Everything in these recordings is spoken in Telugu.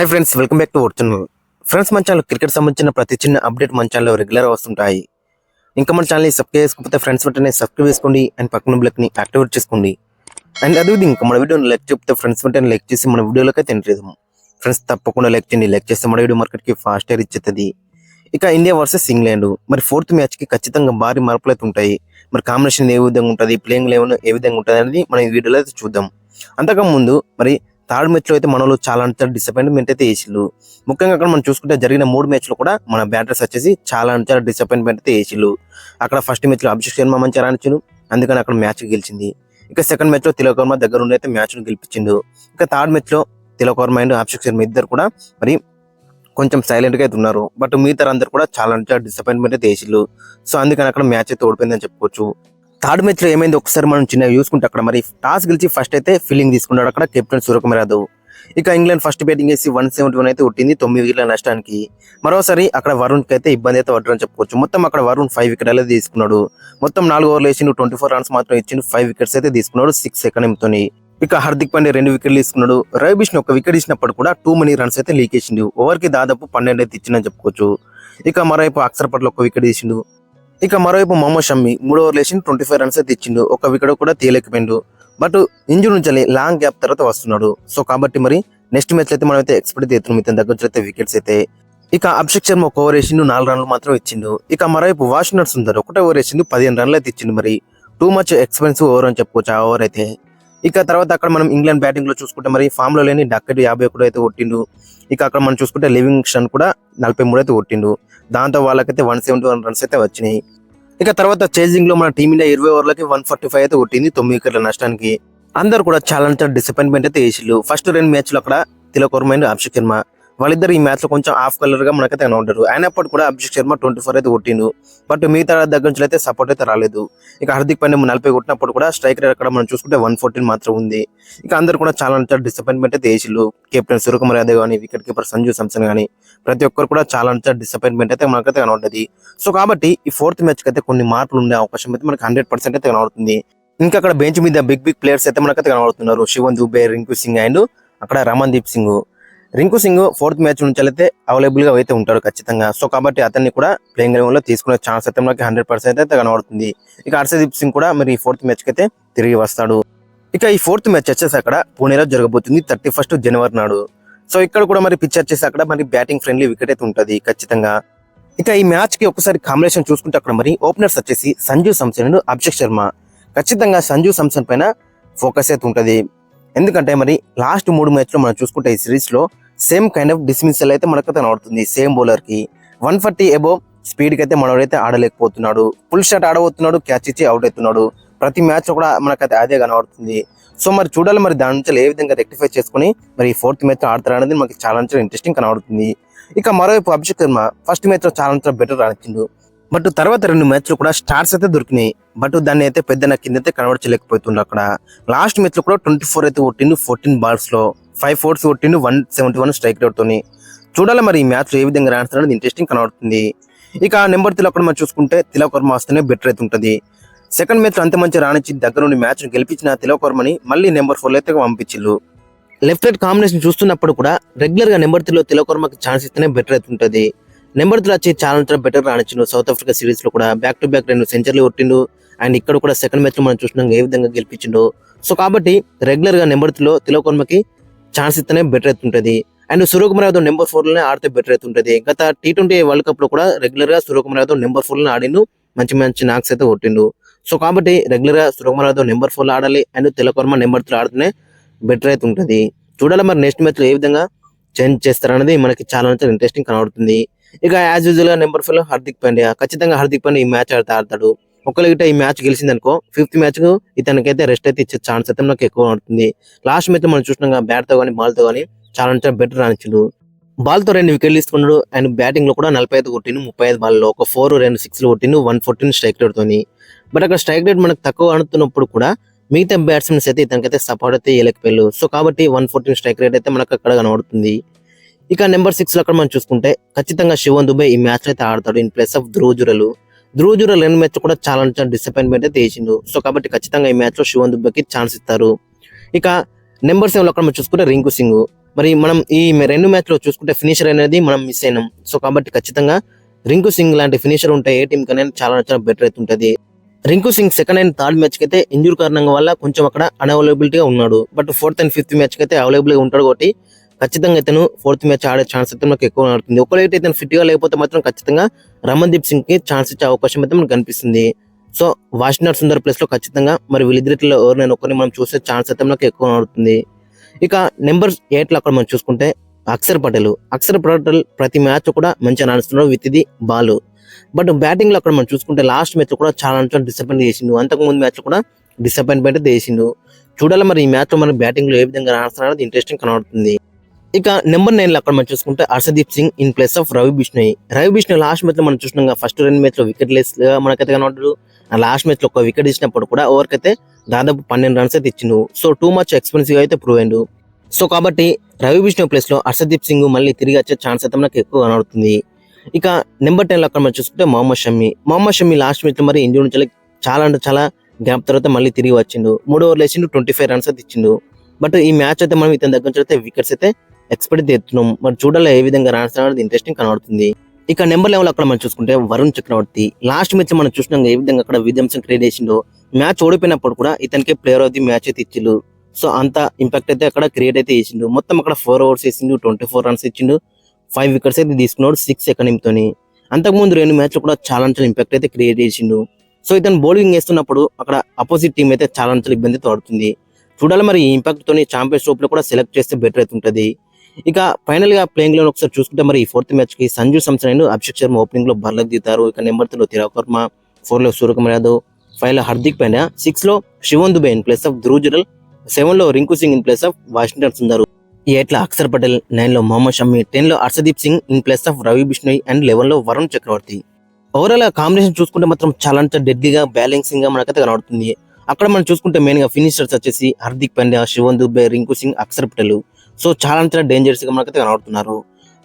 Hi friends, welcome back to our channel. Friends, మన ఛానల్ క్రికెట్ సంబంధించిన ప్రతి చిన్న అప్డేట్ మన ఛానల్లో రెగ్యులర్ వస్తుంటాయి. ఇంకా మన ఛానల్ని సబ్స్క్రైబ్ చేసుకోకపోతే ఫ్రెండ్స్ వెంటనే సబ్స్క్రైబ్ చేసుకోండి అండ్ పక్కన బ్లెక్ని యాక్టివేట్ చేసుకోండి. అండ్ అదేవిధంగా ఇంకా మన వీడియోని లైక్ చెప్తే ఫ్రెండ్స్ వెంటనే లైక్ చేసి మన వీడియోలోకి అయితే ఎంటర్ చేద్దాం. ఫ్రెండ్స్, తప్పకుండా లైక్ చేయండి. లైక్ చేస్తే మన వీడియో మార్కెట్కి ఫాస్ట్ రీచ్ అవుతుంది. ఇక ఇండియా వర్సెస్ ఇంగ్లాండ్ మరి ఫోర్త్ మ్యాచ్కి ఖచ్చితంగా భారీ మార్పులు అయితే ఉంటాయి. మరి కాంబినేషన్ ఏ విధంగా ఉంటుంది, ప్లేయింగ్ లెవెన్ ఏ విధంగా ఉంటుంది అనేది మనం ఈ వీడియోలో అయితే చూద్దాం. అంతకుముందు మరి థర్డ్ మ్యాచ్ లో అయితే మనలో చాలా డిసప్పాయింట్మెంట్ అయితే వేసిళ్ళు. ముఖ్యంగా అక్కడ మనం చూసుకుంటే జరిగిన 3 మ్యాచ్లు కూడా మన బ్యాటర్స్ వచ్చేసి చాలా డిసప్పాయింట్మెంట్ అయితే వేసిళ్ళు. అక్కడ ఫస్ట్ మ్యాచ్ లో అభిషేక్ శర్మ మంచి రాణించాడు, అందుకని అక్కడ మ్యాచ్ గెలిచింది. ఇక సెకండ్ మ్యాచ్ లో తిలక్ వర్మ దగ్గర ఉండి అయితే మ్యాచ్ ను గెలిపించిండు. ఇక థర్డ్ మ్యాచ్ లో తిలక్ వర్మ అండ్ అభిషేక్ శర్మ ఇద్దరు కూడా మరి కొంచెం సైలెంట్ గా అయితే ఉన్నారు. బట్ మిగతా అందరు కూడా చాలా డిసప్పాయింట్మెంట్ అయితే వేసిళ్ళు. సో అందుకని అక్కడ మ్యాచ్ అయితే ఓడిపోయిందని చెప్పుకోవచ్చు. థర్డ్ మ్యాచ్ లో ఏమైంది ఒకసారి మనం చిన్న చూసుకుంటే అక్కడ మరి టాస్ గెలిచి ఫస్ట్ అయితే ఫీల్డింగ్ తీసుకున్నాడు అక్కడ కెప్టెన్ సూర్యకుమార్ యాదవ్. ఇక ఇంగ్లాండ్ ఫస్ట్ బ్యాటింగ్ వేసి 171 అయితే కొట్టింది 9 వికెట్ల నష్టానికి. మరోసారి అక్కడ వరుణ్ కి అయితే ఇబ్బంది అయితే పడ్డారని చెప్పుకోవచ్చు. మొత్తం అక్కడ వరుణ్ 5 వికెట్లు తీసుకున్నాడు. మొత్తం 4 ఓవర్లు వేసిండు, 24 రన్స్ మాత్రం ఇచ్చిండు, 5 వికెట్స్ అయితే తీసుకున్నాడు 6 సెకండ్ తోని. ఇక హార్దిక్ పాండ్యా 2 వికెట్లు తీసుకున్నాడు. రవి బిష్ణు 1 వికెట్ ఇచ్చినప్పుడు కూడా టూ మనీ రన్స్ అయితే లీక్ చేసిండు. ఓవర్ కి దాదాపు 12 అయితే ఇచ్చిందని చెప్పుకోవచ్చు. ఇక మరోవైపు అక్షర్ పట్ల 1 వికెట్ తీసిండు. ఇక మరోవైపు మొహమ్మద్ షమ్మి 3 ఓవర్లు వేసి 25 రన్స్ అయితే ఇచ్చిండు, 1 వికెట్ కూడా తీయలేకపోయిండు. బట్ ఇంజూరీ నుంచి లాంగ్ గ్యాప్ తర్వాత వస్తున్నాడు. సో కాబట్టి మరి నెక్స్ట్ మ్యాచ్ అయితే మనం అయితే ఎక్స్పెక్ట్ చేస్తున్నాం ఇతని దగ్గర అయితే వికెట్స్ అయితే. ఇక అభిషేక్ శర్మ 1 ఓవర్ వేసిండు, 4 రన్లు మాత్రం ఇచ్చిండు. ఇక మరోవైపు వాషింగ్టన్ సుందర్ 1 ఓవర్ వేసిండు, 15 రన్లు అయితే ఇచ్చిండు. మరి టూ మచ్ ఎక్స్పెన్సివ్ ఓవర్ అని చెప్పుకోవచ్చు ఆ ఓవర్ అయితే. ఇక తర్వాత అక్కడ మనం ఇంగ్లాండ్ బ్యాటింగ్ లో చూసుకుంటే మరి ఫామ్ లో లేని డక్కెట్ 51 అయితే కొట్టిండు. ఇక అక్కడ మనం చూసుకుంటే లివింగ్స్టన్ కూడా 43 అయితే కొట్టిండు. దాంతో వాళ్ళకైతే 171 రన్స్ అయితే వచ్చినాయి. ఇక తర్వాత చేజింగ్ లో మన టీమిండియా 20 ఓవర్లకి 145 అయితే కొట్టింది 9 వికెట్ల నష్టానికి. అందరు కూడా చాలా డిసప్పాయింట్మెంట్ అయితే వేసిళ్ళు. ఫస్ట్ 2 మ్యాచ్లు అక్కడ తిలక్ వర్మ అండ్ అభిషేక్ శర్మ వాళ్ళిద్దరు ఈ మ్యాచ్ లో కొంచెం ఆఫ్ కలర్ గా మనకైతే కనబడ్డారు. అయినప్పుడు కూడా అభిషేక్ శర్మ 24 అయితే కొట్టిండు. బట్ మిగతా దగ్గర నుంచి అయితే సపోర్ట్ అయితే రాలేదు. ఇక హార్దిక్ పాండ్యా 40 కొట్టినప్పుడు కూడా స్ట్రైక్ రేట్ అక్కడ మనం చూసుకుంటే 114 మాత్రం ఉంది. ఇక అందరు కూడా చాలా డిసప్పాయింట్మెంట్ అయితే వేసిళ్ళు. కెప్టెన్ సూర్యకుమార్ యాదవ్ కానీ, వికెట్ కీపర్ సంజు సామ్సన్ కానీ ప్రతి ఒక్కరు కూడా చాలా డిసప్పాయింట్మెంట్ అయితే మనకైతే కనబడ్డది. సో కాబట్టి ఈ ఫోర్త్ మ్యాచ్ కి అయితే కొన్ని మార్పులు ఉండే అవకాశం అయితే మనకి 100% అయితే కనబడుతుంది. ఇంకా అక్కడ బెంచ్ మీద బిగ్ ప్లేయర్స్ అయితే మనకైతే కనబడుతున్నారు. శివన్ దుబే, రింకు సింగ్ అండ్ అక్కడ రమన్దీప్ సింగ్. రింకు సింగ్ ఫోర్త్ మ్యాచ్ నుంచి అయితే అవైలబుల్ గా అయితే ఉంటాడు ఖచ్చితంగా. సో కాబట్టి అతన్ని కూడా ప్లేయింగ్ లెవెన్ లో తీసుకునే ఛాన్స్ అయితే మనకి 100% అయితే కనబడుతుంది. ఇక హర్షదీప్ సింగ్ కూడా మరి ఫోర్త్ మ్యాచ్ కి అయితే తిరిగి వస్తాడు. ఇక ఈ ఫోర్త్ మ్యాచ్ వచ్చేసి అక్కడ పూణేలో జరగబోతుంది 31 జనవరి నాడు. సో ఇక్కడ కూడా మరి పిచ్ వచ్చేసి అక్కడ మరి బ్యాటింగ్ ఫ్రెండ్లీ వికెట్ అయితే ఉంటుంది ఖచ్చితంగా. ఇక ఈ మ్యాచ్ కి ఒకసారి కాంబినేషన్ చూసుకుంటే అక్కడ మరి ఓపెనర్స్ వచ్చేసి సంజు సామ్సన్ అండ్ అభిషేక్ శర్మ. ఖచ్చితంగా సంజు సామ్సన్ పైన ఫోకస్ అయితే ఉంటుంది. ఎందుకంటే మరి లాస్ట్ 3 మ్యాచ్ లో మనం చూసుకుంటే ఈ సిరీస్ లో సేమ్ కైండ్ ఆఫ్ డిస్మిసల్ అయితే మనకైతే కనబడుతుంది. సేమ్ బౌలర్ కి 140 అబోవ్ స్పీడ్ కి అయితే మనోడైతే ఆడలేకపోతున్నాడు. ఫుల్ షాట్ ఆడబోతున్నాడు, క్యాచ్ ఇచ్చి అవుట్ అవుతున్నాడు. ప్రతి మ్యాచ్ లో కూడా మనకైతే అదే కనబడుతుంది. సో మరి చూడాలి మరి దాని నుంచి ఏ విధంగా రెక్టిఫై చేసుకుని మరి ఫోర్త్ మ్యాచ్ ఆడతారు అనేది మనకి చాలా ఇంట్రెస్టింగ్ కనబడుతుంది. ఇక మరోవైపు అభిషేక్ శర్మ ఫస్ట్ మ్యాచ్ లో చాలా బెటర్ రాణించిండు. బట్ తర్వాత 2 మ్యాచ్లు కూడా స్టార్స్ అయితే దొరికినాయి. బట్ దాన్ని అయితే పెద్ద కింద అయితే కనబడలేకపోతుండ్రు. అక్కడ లాస్ట్ మ్యాచ్ లో కూడా 24 అయితే కొట్టిండు 14 బాల్స్ లో, 5 ఫోర్స్ కొట్టిండు, 171 స్ట్రైక్ రేట్ తోని. చూడాలి మరి ఈ మ్యాచ్ లో ఏ విధంగా రాణిస్తారో ఇంట్రెస్టింగ్ కనబడుతుంది. ఇక నెంబర్ 3 అక్కడ మనం చూసుకుంటే తిలక్ వర్మ వస్తేనే బెటర్ అయితే ఉంటుంది. సెకండ్ మ్యాచ్ లో అంత మంచి రాణించి దగ్గర నుండి మ్యాచ్ గెలిపించిన తిలక్ వర్మని మళ్ళీ నెంబర్ 4 అయితే పంపించిల్లు. లెఫ్ట్ రైట్ కాంబినేషన్ చూస్తున్నప్పుడు కూడా రెగ్యులర్ గా నెంబర్ 3 లో తిలక్ వర్మకి ఛాన్స్ ఇస్తేనే బెటర్ అయితే ఉంటుంది. నెంబర్ 3 వచ్చి చాలా బెటర్ రాణించిండు. సౌత్ ఆఫ్రికా సిరీస్ లో కూడా బ్యాక్ టు బ్యాక్ 2 సెంచరీలు కొట్టిండు. అండ్ ఇక్కడ కూడా సెకండ్ మ్యాచ్ లో మనం చూసినాం ఏ విధంగా గెలిపించిండు. సో కాబట్టి రెగ్యులర్ గా నెంబర్ 3 లో తిలక్ వర్మకి ఛాన్స్ ఇస్తేనే బెటర్ అయితే ఉంటుంది. అండ్ సూర్యకుమార్ యాదవ్ నెంబర్ 4 లోనే ఆడితే బెటర్ అయితే ఉంటుంది. గత T20 వరల్డ్ కప్ లో కూడా రెగ్యులర్ గా సూర్యకుమార్ యాదవ్ నెంబర్ 4 లోనే ఆడిండు, మంచి నాక్స్ అయితే కొట్టిండు. సో కాబట్టి రెగ్యులర్ గా సూర్యకుమార్ యాదవ్ నెంబర్ 4 లో ఆడాలి అండ్ తిలక్ వర్మ నెంబర్ 3 ఆడితేనే బెటర్ అయితే ఉంటుంది. చూడాలి మరి నెక్స్ట్ మ్యాచ్ లో ఏ విధంగా చేంజ్ చేస్తారనేది మనకి చాలా ఇంట్రెస్టింగ్ కనబడుతుంది. ఇక యాజ్ యూజువల్ గా నెంబర్ 4 లో హార్దిక్ పాండ్యా. ఖచ్చితంగా హార్దిక్ పాండ్యా ఈ మ్యాచ్ ఆడతాడు. ఒకవేళ ఈ మ్యాచ్ గెలిచిందనుకో 5th మ్యాచ్ కు ఇతనికైతే రెస్ట్ అయితే ఇచ్చే ఛాన్స్ అయితే మనకు ఎక్కువ ఉంటుంది. లాస్ట్ మ్యాచ్ మనం చూసినాం బ్యాట్ తో కానీ బాల్ తో కానీ చాలా బెటర్ రానిచ్చిండు. బాల్ తో 2 వికెట్లు తీసుకున్నాడు అండ్ బ్యాటింగ్ లో కూడా 45 కొట్టిండు 35 బాల్లో, 1 4 2 6 కొట్టిండు 114 స్ట్రైక్ రేట్ తోని. బట్ అక్కడ స్ట్రైక్ రేట్ మనకు తక్కువ ఆడుతున్నప్పుడు కూడా మిగతా బ్యాట్స్మెన్స్ అయితే ఇతనికైతే సపోర్ట్ అయితే ఇవ్వలేకపోయారు. సో కాబట్టి 114 స్ట్రైక్ రేట్ అయితే మనకు అక్కడ కనబడుతుంది. ఇక నెంబర్ 6 లో అక్కడ మనం చూసుకుంటే ఖచ్చితంగా శివన్ దుబే ఈ మ్యాచ్ అయితే ఆడతాడు in place of Dhruv Jurel. 2 match కూడా చాలా డిసప్పాయింట్మెంట్ అయితే వేసిండు. సో కాబట్టి ఖచ్చితంగా ఈ మ్యాచ్ లో శివన్ దుబేకి ఛాన్స్ ఇస్తారు. ఇక నెంబర్ 7 లో అక్కడ మనం చూసుకుంటే రింకు సింగ్. మరి మనం ఈ రెండు మ్యాచ్ లో చూసుకుంటే ఫినిషర్ అనేది మనం మిస్ అయినాం. సో కాబట్టి ఖచ్చితంగా రింకు సింగ్ లాంటి ఫినిషర్ ఉంటే ఏ టీం కన్నా చాలా చాలా బెటర్ అవుతుంటది. Rinku Singh second and third match కి అయితే ఇంజూర్ కారణంగా వల్ల కొంచెం అక్కడ అన్అవైలబిలిటీ గా ఉన్నాడు. But fourth and fifth match కి అయితే అవైలబుల్ గా ఉంటాడు కాబట్టి ఖచ్చితంగా ఇతను ఫోర్త్ మ్యాచ్ ఆడే ఛాన్స్ అయితే మనకు ఎక్కువ ఆడుతుంది. ఒకవేళ ఇతను ఫిట్ గా లేకపోతే మాత్రం ఖచ్చితంగా రమన్దీప్ సింగ్ కి ఛాన్స్ ఇచ్చే అవకాశం అయితే మనకు కనిపిస్తుంది. సో వాషింగ్టన్ సుందర్ ప్లేస్ లో ఖచ్చితంగా మరి వీళ్ళిద్దరిలో ఎవరినైనా ఒకరిని మనం చూసే ఛాన్స్ అయితే మనకు ఎక్కువ ఆడుతుంది. ఇక నెంబర్ 8 లో అక్కడ మనం చూసుకుంటే అక్షర్ పటేల్ ప్రతి మ్యాచ్ కూడా మంచిగా నడుస్తున్నాడు విత్ ఇది బాల్. బట్ బ్యాటింగ్ లో అక్కడ మనం చూసుకుంటే లాస్ట్ మ్యాచ్ కూడా చాలా డిసప్పాయింట్ చేసిండు. అంతకు ముందు మ్యాచ్ కూడా డిసప్పాయింట్మెంట్ అయితే చేసిండు. చూడాలి మరి ఈ మ్యాచ్ లో మన బ్యాటింగ్ లో ఏ విధంగా రాస్తున్నాడో ఇంట్రెస్టింగ్ కనబడుతుంది. ఇక నెంబర్ 9 లో అక్కడ మనం చూసుకుంటే Harshdeep Singh in place of Ravi Bishnoi last match లో మనం చూసినాం ఫస్ట్ 2 మ్యాచ్ లో వికెట్ లెస్ గా మనకైతే కనబడ్డాడు. లాస్ట్ మ్యాచ్ లో ఒక వికెట్ ఇచ్చినప్పుడు కూడా ఓవర్ అయితే దాదాపు 12 రన్స్ అయితే ఇచ్చిండు. సో టూ మచ్ ఎక్స్పెన్సివ్ అయితే ప్రూవ్ అయ్యిండు. సో కాబట్టి రవి బిష్ణోయ్ ప్లేస్ లో హర్షదీప్ సింగ్ మళ్ళీ తిరిగి వచ్చే ఛాన్స్ అయితే మనకు ఎక్కువ కనబడుతుంది. ఇక నెంబర్ 10 లో అక్కడ మనం చూసుకుంటే మొహమ్మద్ షమి లాస్ట్ మ్యాచ్ లో మరి ఇంజూర్ నుంచి చాలా గ్యాప్ తర్వాత మళ్ళీ తిరిగి వచ్చిండు. 3 ఓవర్లు వేసిండు, 25 రన్స్ అయితే ఇచ్చిండు. బట్ ఈ మ్యాచ్ అయితే మనం ఇతని దగ్గర నుంచి అయితే వికెట్స్ అయితే ఎక్స్పెక్ట్ చేస్తున్నాం. మరి చూడాలి ఏ విధంగా రాన్స్ అనేది ఇంట్రెస్టింగ్ కనబడుతుంది. ఇక నెంబర్ 11 అక్కడ మనం చూసుకుంటే వరుణ్ చక్రవర్తి లాస్ట్ మ్యాచ్ మనం చూసినాం ఏ విధంగా అక్కడ విధ్వంసం క్రియేట్ చేసిండో. మ్యాచ్ ఓడిపోయినప్పుడు కూడా ఇతనికి ప్లేయర్ ఆఫ్ ది మ్యాచ్ అయితే ఇచ్చిండు. సో అంత ఇంపాక్ట్ అయితే అక్కడ క్రియేట్ అయితే చేసిండు. మొత్తం అక్కడ 4 ఓవర్స్ వేసిండు, 24 రన్స్ ఇచ్చిండు, 5 వికెట్స్ అయితే తీసుకున్నాడు 6 ఎకనిమ్ తోని. అంతకుముందు 2 మ్యాచ్ కూడా చాలా ఇంపాక్ట్ అయితే క్రియేట్ చేసిండు. సో ఇతను బౌలింగ్ వేస్తున్నప్పుడు అక్కడ అపోజిట్ టీం అయితే చాలా ఇబ్బంది పడుతుంది. చూడాలి మరి ఈ ఇంపాక్ట్ తోని ఛాంపియన్స్ ట్రోఫీ లో కూడా సెలెక్ట్ చేస్తే బెటర్ అవుతుంటది. ఇక ఫైనల్ గా ప్లేయింగ్ లో ఒకసారి చూసుకుంటే మరి ఈ 4th మ్యాచ్ కి Sanju Samson and Abhishek Sharma opening లో బర్లకు దిగుతారు. ఇక నెంబర్ 3 లో తిలక్ వర్మ, 4 లో సూర్యకుమార్ యాదవ్, 5 లో హార్దిక్ పాండ్యా, 6 లో Shivam Dube in place of Dhruv Jurel, 7 లో Rinku Singh in place of Washington Sundar, 8 లో అక్షర్ పటేల్, 9 లో మొహమ్మద్ షమి, 10 లో Harshdeep Singh in place of Ravi Bishnoi and 11 లో వరుణ్ చక్రవర్తి. ఓవరాల్ కాంబినేషన్ చూసుకుంటే మాత్రం చాలా డెడ్లీగా బ్యాలెన్సింగ్ గా మనకైతే కనబడుతుంది. అక్కడ మనం చూసుకుంటే మెయిన్ గా ఫినిషర్స్ వచ్చేసి హార్దిక్ పాండ్యా, శివన్ దుబే, రింకు సింగ్, అక్షర్ పటేల్. సో చాలా డేంజరస్ గా మనకైతే కనబడుతున్నారు.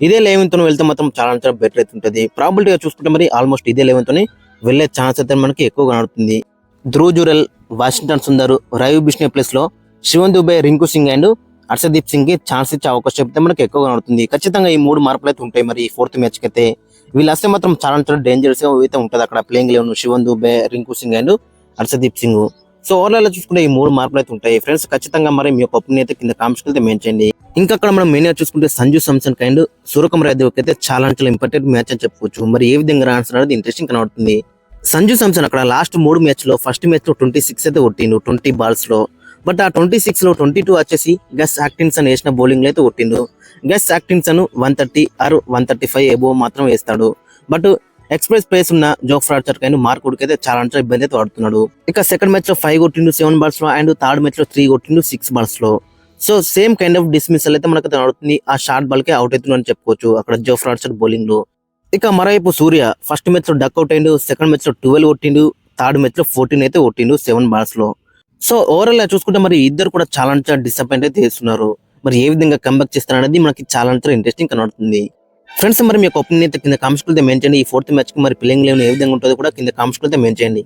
ఇదే 11 తో వెళ్తే మాత్రం చాలా బెటర్ అవుతుంటది. ప్రాబిలిటీగా చూసుకుంటే మరి ఆల్మోస్ట్ ఇదే 11 తోని వెళ్లే ఛాన్స్ అయితే మనకి ఎక్కువ కనబడుతుంది. ధ్రువ్ జురెల్, వాషింగ్టన్ సుందర్, రవి బిష్ణోయ్ ప్లేస్ లో శివన్ దుబే, రింకు సింగ్ అండ్ హర్షదీప్ సింగ్ కి ఛాన్స్ ఇచ్చే అవకాశం అయితే మనకి ఎక్కువ కనబడుతుంది. ఖచ్చితంగా ఈ 3 మార్పులు అయితే ఉంటాయి. మరి 4th మ్యాచ్ కి అయితే వీళ్ళు వస్తే మాత్రం చాలా డేంజరస్ గా అయితే ఉంటది అక్కడ playing 11 Shivam Dube, Rinku Singh and Harshdeep Singh. So overall చూసుకుంటే ఈ 3 మార్పులు అయితే ఉంటాయి. ఫ్రెండ్స్ ఖచ్చితంగా మరి మీ యొక్క ఒపీనియన్ అయితే కింద కామెంట్స్ అయితే మెయిన్ చేయండి. ఇంకా అక్కడ మనం మెయిన్ గా చూసుకుంటే సంజు సామ్సన్ అండ్ సూర్యకుమార్ యాదవ్ అయితే చాలా ఇంపార్టెంట్ మ్యాచ్ అని చెప్పుకోవచ్చు. మరి ఏ విధంగా రాన్స్ అనేది ఇంట్రెస్టింగ్ కనబడుతుంది. సంజు సామ్సన్ అక్కడ లాస్ట్ 3 మ్యాచ్ లో ఫస్ట్ మ్యాచ్ లో 26 అయితే కొట్టిండు 20 బాల్స్ లో. బట్ ఆ 26 లో 22 వచ్చేసి గస్ యాక్టిన్సన్ వేసిన బౌలింగ్ లో అయితే కొట్టిండు. గస్ యాక్టిన్సన్ 130 ఆర్ 135 ఎబో మాత్రం వేస్తాడు. బట్ ఎక్స్ప్రెస్ ప్లేస్ ఉన్న జోఫ్రా ఆర్చర్ అండ్ మార్కుడికి అయితే చాలా ఇబ్బంది అయితే పడుతున్నాడు. ఇక సెకండ్ మ్యాచ్ లో 5 కొట్టిండు 7 బాల్స్ లో అండ్ థర్డ్ మ్యాచ్ లో 3 కొట్టిండు 6 బాల్స్ లో. So same kind of dismissal అయితే మనకు నడుతుంది. ఆ షార్ట్ బాల్ కి అవుట్ అవుతుంది అని చెప్పుకోవచ్చు అక్కడ జోఫ్రా ఆర్చర్ బౌలింగ్ లో. ఇక మరోవైపు సూర్య ఫస్ట్ మ్యాచ్ లో డక్ అవుట్ అయిండు, సెకండ్ మ్యాచ్ లో 12 కొట్టిండు, థర్డ్ మ్యాచ్ లో 14 అయితే కొట్టిండు 7 బాల్స్ లో. సో ఓవరాల్ చూసుకుంటే మరి ఇద్దరు కూడా చాలా డిసప్పాయింట్ అయితే చేస్తున్నారు. మరి ఏ విధంగా కంబ్యాక్ చేస్తారు అనేది మనకి చాలా ఇంట్రెస్టింగ్ కనబడుతుంది. ఫ్రెండ్స్ మరి మీ యొక్క ఒపీనియన్ అయితే కింద కామెంట్స్ అయితే మెయిన్ చేయండి. ఈ 4th మ్యాచ్ కి మరి ప్లేయింగ్ 11 ఏ విధంగా ఉంటుందో కూడా కింద కామెంట్స్ అయితే మెయిన్ చేయండి.